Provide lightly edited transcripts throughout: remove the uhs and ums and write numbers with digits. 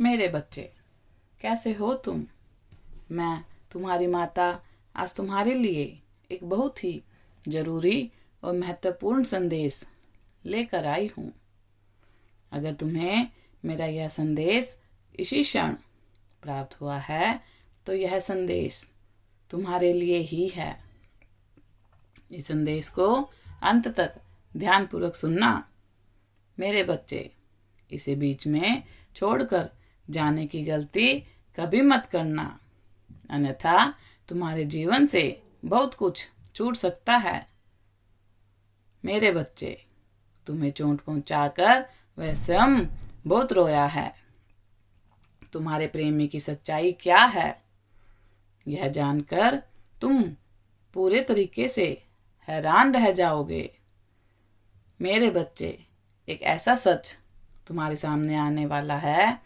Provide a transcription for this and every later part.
मेरे बच्चे, कैसे हो तुम? मैं तुम्हारी माता आज तुम्हारे लिए एक बहुत ही जरूरी और महत्वपूर्ण संदेश लेकर आई हूँ। अगर तुम्हें मेरा यह संदेश इसी क्षण प्राप्त हुआ है तो यह संदेश तुम्हारे लिए ही है। इस संदेश को अंत तक ध्यानपूर्वक सुनना। मेरे बच्चे, इसे बीच में छोड़कर जाने की गलती कभी मत करना, अन्यथा तुम्हारे जीवन से बहुत कुछ छूट सकता है। मेरे बच्चे, तुम्हें चोट पहुंचाकर वह स्वयं बहुत रोया है। तुम्हारे प्रेमी की सच्चाई क्या है, यह जानकर तुम पूरे तरीके से हैरान रह जाओगे। मेरे बच्चे, एक ऐसा सच तुम्हारे सामने आने वाला है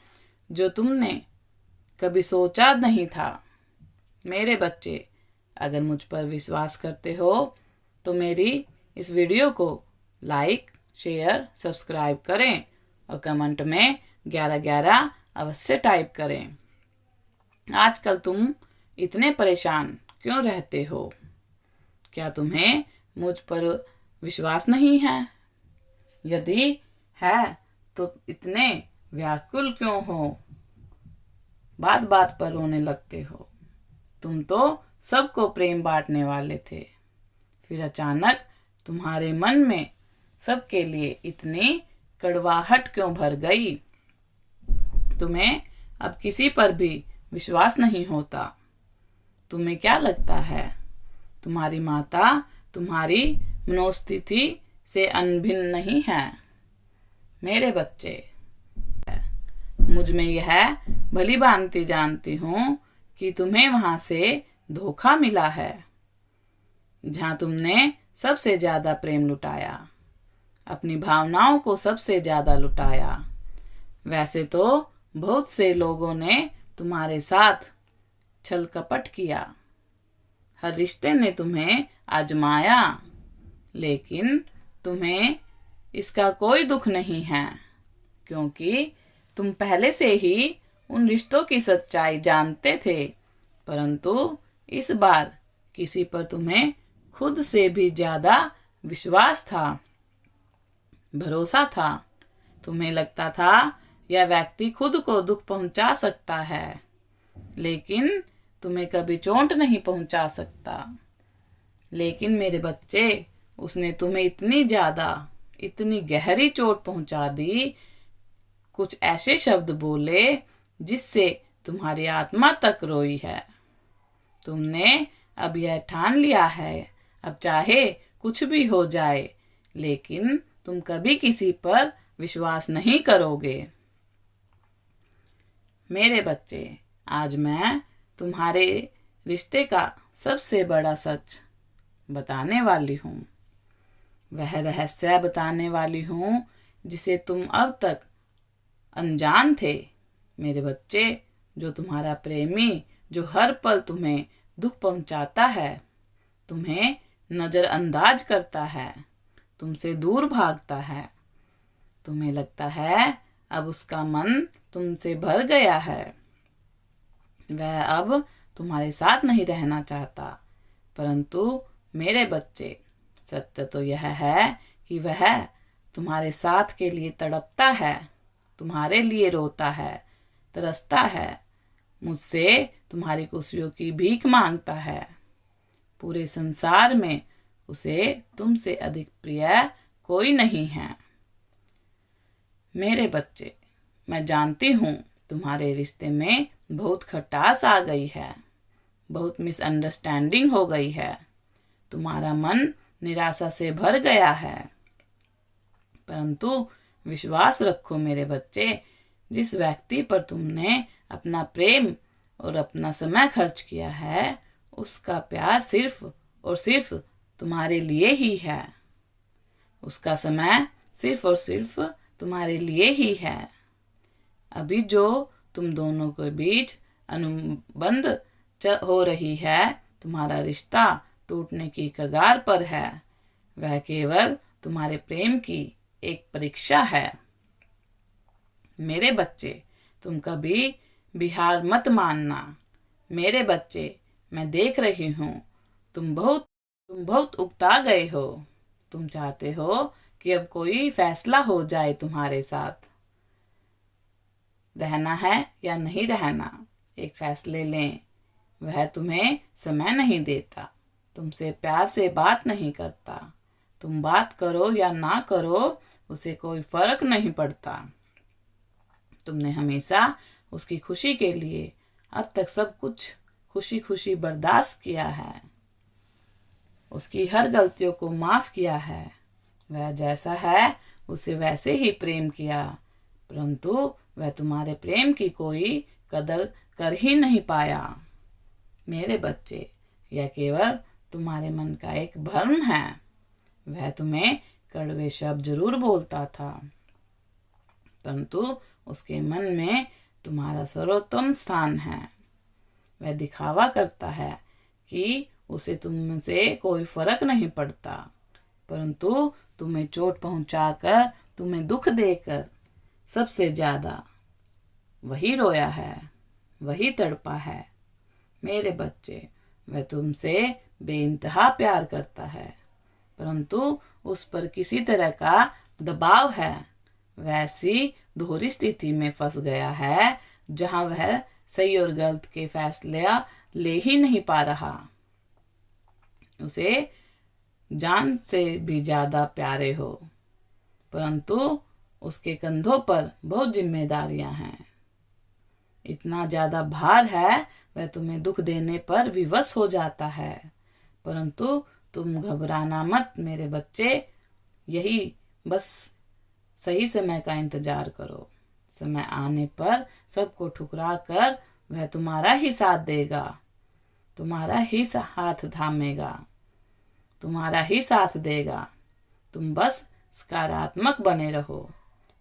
जो तुमने कभी सोचा नहीं था। मेरे बच्चे, अगर मुझ पर विश्वास करते हो तो मेरी इस वीडियो को लाइक, शेयर, सब्सक्राइब करें और कमेंट में 1111 अवश्य टाइप करें। आजकल तुम इतने परेशान क्यों रहते हो? क्या तुम्हें मुझ पर विश्वास नहीं है? यदि है तो इतने व्याकुल क्यों हो? बात बात पर रोने लगते हो। तुम तो सबको प्रेम बांटने वाले थे, फिर अचानक तुम्हारे मन में सबके लिए इतनी कड़वाहट क्यों भर गई? तुम्हें अब किसी पर भी विश्वास नहीं होता। तुम्हें क्या लगता है तुम्हारी माता तुम्हारी मनोस्थिति से अनभिन्न नहीं है? मेरे बच्चे, मुझ में यह भली भांति जानती हूँ कि तुम्हें वहां से धोखा मिला है, जहां तुमने सबसे ज्यादा प्रेम लुटाया, अपनी भावनाओं को सबसे ज्यादा लुटाया। वैसे तो बहुत से लोगों ने तुम्हारे साथ छल कपट किया, हर रिश्ते ने तुम्हें आजमाया, लेकिन तुम्हें इसका कोई दुख नहीं है, क्योंकि तुम पहले से ही उन रिश्तों की सच्चाई जानते थे। परंतु इस बार किसी पर तुम्हें खुद से भी ज्यादा विश्वास था, भरोसा था। तुम्हें लगता था यह व्यक्ति खुद को दुख पहुंचा सकता है, लेकिन तुम्हें कभी चोट नहीं पहुंचा सकता। लेकिन मेरे बच्चे, उसने तुम्हें इतनी ज्यादा, इतनी गहरी चोट पहुंचा दी, कुछ ऐसे शब्द बोले जिससे तुम्हारी आत्मा तक रोई है। तुमने अब यह ठान लिया है, अब चाहे कुछ भी हो जाए, लेकिन तुम कभी किसी पर विश्वास नहीं करोगे। मेरे बच्चे, आज मैं तुम्हारे रिश्ते का सबसे बड़ा सच बताने वाली हूँ। वह रहस्य बताने वाली हूँ जिसे तुम अब तक अनजान थे। मेरे बच्चे, जो तुम्हारा प्रेमी, जो हर पल तुम्हें दुख पहुंचाता है, तुम्हें नजरअंदाज करता है, तुमसे दूर भागता है, तुम्हें लगता है अब उसका मन तुमसे भर गया है, वह अब तुम्हारे साथ नहीं रहना चाहता। परंतु मेरे बच्चे, सत्य तो यह है कि वह तुम्हारे साथ के लिए तड़पता है, तुम्हारे लिए रोता है, तरसता है, मुझसे तुम्हारी खुशियों की भीख मांगता है। पूरे संसार में उसे तुमसे अधिक प्रिय कोई नहीं है। मेरे बच्चे, मैं जानती हूँ तुम्हारे रिश्ते में बहुत खटास आ गई है, बहुत मिसअंडरस्टैंडिंग हो गई है, तुम्हारा मन निराशा से भर गया है। परंतु विश्वास रखो मेरे बच्चे, जिस व्यक्ति पर तुमने अपना प्रेम और अपना समय खर्च किया है, उसका प्यार सिर्फ और सिर्फ तुम्हारे लिए ही है, उसका समय सिर्फ और सिर्फ तुम्हारे लिए ही है। अभी जो तुम दोनों के बीच अनुबंध हो रही है, तुम्हारा रिश्ता टूटने की कगार पर है, वह केवल तुम्हारे प्रेम की एक परीक्षा है। मेरे बच्चे, तुम कभी भी हार मत मानना। मेरे बच्चे, मैं देख रही हूँ तुम बहुत उकता गए हो। तुम चाहते हो कि अब कोई फैसला हो जाए तुम्हारे साथ, रहना है या नहीं रहना। एक फैसले लें। वह तुम्हें समय नहीं देता, तुमसे प्यार से बात नहीं करता। तुम बात करो या ना करो, उसे कोई फर्क नहीं पड़ता। तुमने हमेशा उसकी खुशी के लिए अब तक सब कुछ खुशी खुशी बर्दाश्त किया है, उसकी हर गलतियों को माफ किया है। वह जैसा है उसे वैसे ही प्रेम किया, परंतु वह तुम्हारे प्रेम की कोई कदर कर ही नहीं पाया। मेरे बच्चे, यह केवल तुम्हारे मन का एक भ्रम है। वह तुम्हें कड़वे शब्द जरूर बोलता था, परंतु उसके मन में तुम्हारा सर्वोत्तम स्थान है। वह दिखावा करता है कि उसे तुमसे कोई फर्क नहीं पड़ता, परंतु तुम्हें चोट पहुंचाकर, तुम्हें दुख देकर सबसे ज्यादा वही रोया है, वही तड़पा है। मेरे बच्चे, वह तुमसे बेइंतहा प्यार करता है, परंतु उस पर किसी तरह का दबाव है। वैसी दोहरी स्थिति में फंस गया है जहां वह सही और गलत के फैसले ले ही नहीं पा रहा। उसे जान से भी ज्यादा प्यारे हो, परंतु उसके कंधों पर बहुत जिम्मेदारियां हैं। इतना ज्यादा भार है, वह तुम्हें दुख देने पर विवश हो जाता है, परंतु तुम घबराना मत मेरे बच्चे। यही बस सही समय का इंतजार करो। समय आने पर सबको ठुकरा कर वह तुम्हारा ही साथ देगा, तुम्हारा ही हाथ थामेगा, तुम्हारा ही साथ देगा। तुम बस सकारात्मक बने रहो।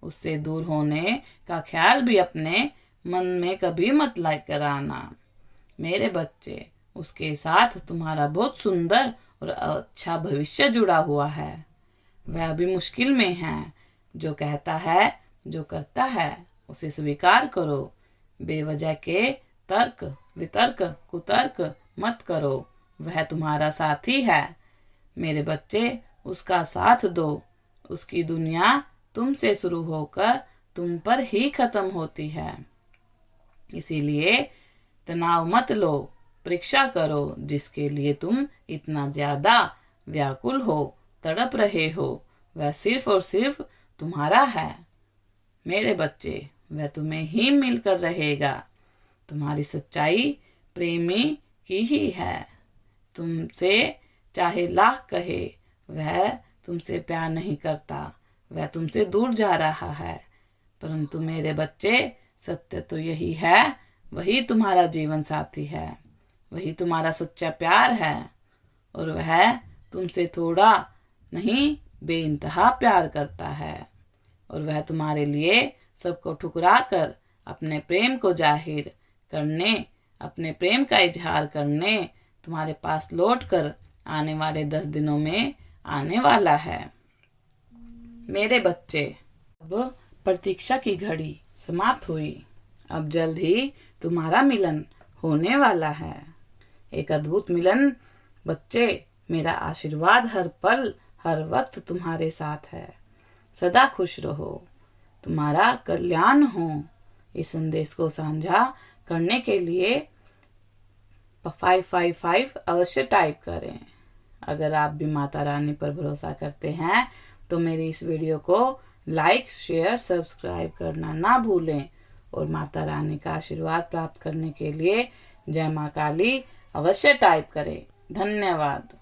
उससे दूर होने का ख्याल भी अपने मन में कभी मत लेकर आना। मेरे बच्चे, उसके साथ तुम्हारा बहुत सुंदर और अच्छा भविष्य जुड़ा हुआ है। वह अभी मुश्किल में है। जो कहता है, जो करता है, उसे स्वीकार करो। बेवजह के तर्क वितर्क कुतर्क मत करो। वह तुम्हारा साथी है। मेरे बच्चे, उसका साथ दो। उसकी दुनिया तुमसे शुरू होकर तुम पर ही खत्म होती है। इसीलिए तनाव मत लो। परीक्षा करो जिसके लिए तुम इतना ज्यादा व्याकुल हो, तड़प रहे हो, वह सिर्फ और सिर्फ तुम्हारा है। मेरे बच्चे, वह तुम्हें ही मिलकर रहेगा। तुम्हारी सच्चाई प्रेमी की ही है। तुमसे चाहे लाख कहे, वह तुमसे प्यार नहीं करता, वह तुमसे दूर जा रहा है। परंतु मेरे बच्चे, सत्य तो यही है, वही तुम्हारा जीवन साथी है, वही तुम्हारा सच्चा प्यार है। और वह तुमसे थोड़ा नहीं, बेइंतहा प्यार करता है। और वह तुम्हारे लिए सबको ठुकरा कर अपने प्रेम को जाहिर करने, अपने प्रेम का इजहार करने तुम्हारे पास लौट कर आने वाले 10 दिनों में आने वाला है। मेरे बच्चे, अब प्रतीक्षा की घड़ी समाप्त हुई। अब जल्द ही तुम्हारा मिलन होने वाला है। एक अद्भुत मिलन। बच्चे, मेरा आशीर्वाद हर पल हर वक्त तुम्हारे साथ है। सदा खुश रहो, तुम्हारा कल्याण हो। इस संदेश को साझा करने के लिए 555 अवश्य टाइप करें। अगर आप भी माता रानी पर भरोसा करते हैं तो मेरी इस वीडियो को लाइक, शेयर, सब्सक्राइब करना ना भूलें। और माता रानी का आशीर्वाद प्राप्त करने के लिए जय मां काली अवश्य टाइप करें। धन्यवाद।